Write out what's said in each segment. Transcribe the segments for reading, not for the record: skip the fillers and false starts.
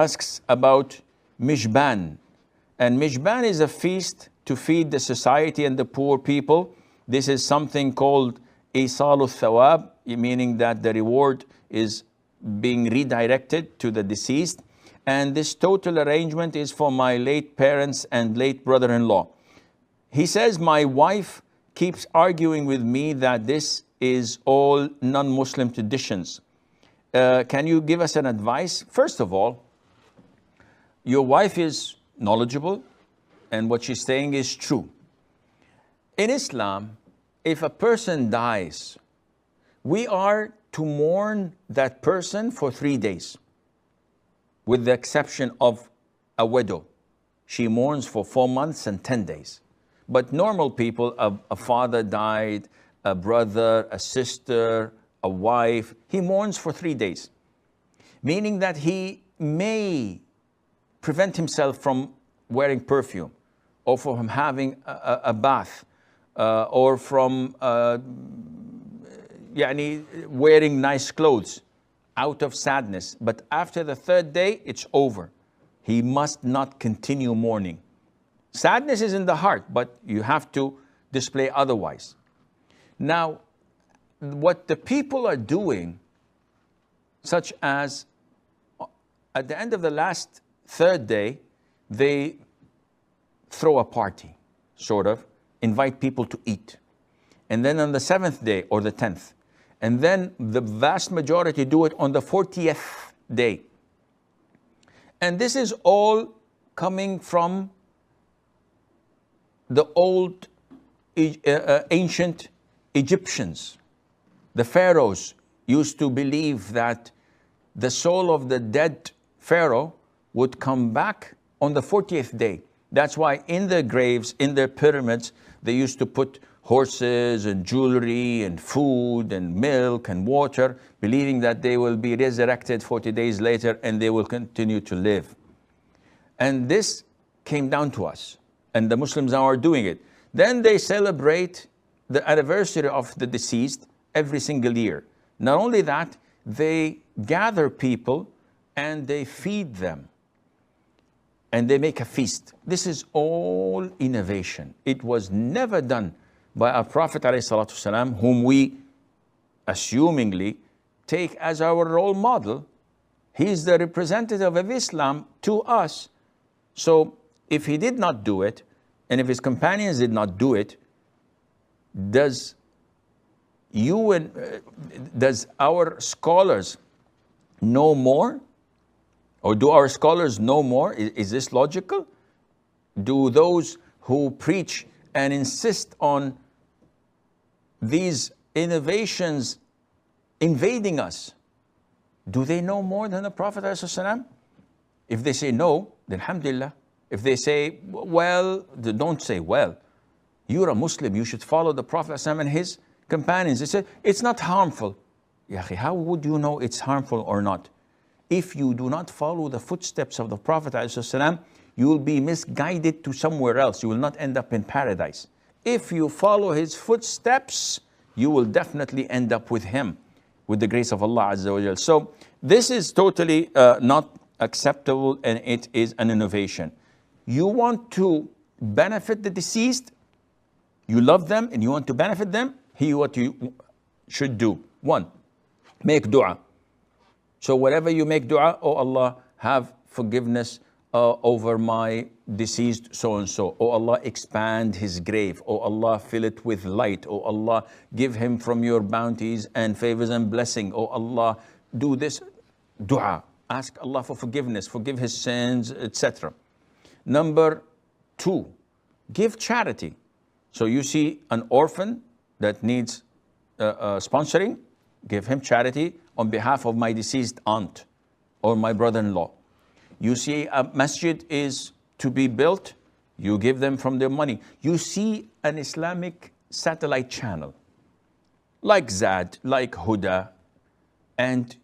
asks about Mishban. And Mishban is a feast to feed the society and the poor people. This is something called Isalu Thawab, meaning that the reward is being redirected to the deceased. And this total arrangement is for my late parents and late brother-in-law. He says, my wife keeps arguing with me that this is all non-Muslim traditions. Can you give us an advice? First of all, your wife is knowledgeable and what she's saying is true. In Islam, if a person dies, we are to mourn that person for 3 days, with the exception of a widow. She mourns for 4 months and 10 days. But normal people, a father died, a brother, a sister, a wife, he mourns for 3 days. Meaning that he may prevent himself from wearing perfume, or from having a bath, or from wearing nice clothes out of sadness. But after the 3rd day, it's over. He must not continue mourning. Sadness is in the heart, but you have to display otherwise. Now, what the people are doing, such as at the end of the last 3rd day, they throw a party, sort of, invite people to eat. And then on the 7th day or the 10th, and then the vast majority do it on the 40th day. And this is all coming from the old ancient Egyptians. The pharaohs used to believe that the soul of the dead pharaoh would come back on the 40th day. That's why in their graves, in their pyramids, they used to put horses and jewelry and food and milk and water, believing that they will be resurrected 40 days later and they will continue to live. And this came down to us, and the Muslims now are doing it. Then they celebrate the anniversary of the deceased every single year. Not only that, they gather people and they feed them. And they make a feast. This is all innovation. It was never done by our Prophet ﷺ, whom we assumingly take as our role model. He is the representative of Islam to us. So if he did not do it, and if his companions did not do it, does our scholars know more? Or do our scholars know more? Is this logical? Do those who preach and insist on these innovations invading us, do they know more than the Prophet ﷺ? If they say no, then alhamdulillah. If they say, well, don't say well. You're a Muslim, you should follow the Prophet ﷺ and his companions. They say, it's not harmful. Ya akhi, how would you know it's harmful or not? If you do not follow the footsteps of the Prophet ﷺ, you will be misguided to somewhere else. You will not end up in paradise. If you follow his footsteps, you will definitely end up with him, with the grace of Allah Azza wa Jal. So this is totally not acceptable, and it is an innovation. You want to benefit the deceased, you love them and you want to benefit them, here's what you should do. 1, make dua. So whatever you make dua, oh Allah, have forgiveness over my deceased so-and-so. Oh Allah, expand his grave. Oh Allah, fill it with light. Oh Allah, give him from your bounties and favors and blessing. Oh Allah, do this. Dua. Ask Allah for forgiveness, forgive his sins, etc. Number 2, give charity. So you see an orphan that needs sponsoring, give him charity on behalf of my deceased aunt or my brother-in-law. You see a masjid is to be built, you give them from their money. You see an Islamic satellite channel, like Zad, like Huda, and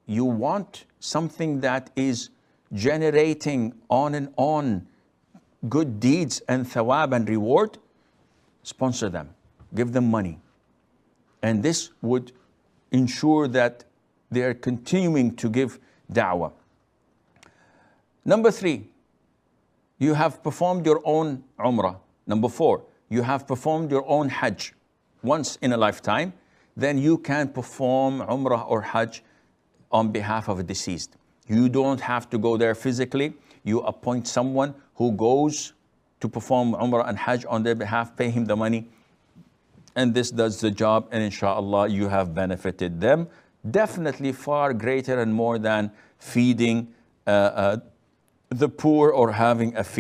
you want something that is generating on and on good deeds and thawab and reward, sponsor them, give them money. And this would ensure that they are continuing to give da'wah. Number 3, you have performed your own Umrah. Number 4, you have performed your own Hajj once in a lifetime. Then you can perform Umrah or Hajj on behalf of a deceased. You don't have to go there physically. You appoint someone who goes to perform Umrah and Hajj on their behalf, pay him the money, and this does the job, and inshallah you have benefited them. Definitely far greater and more than feeding the poor or having a feed.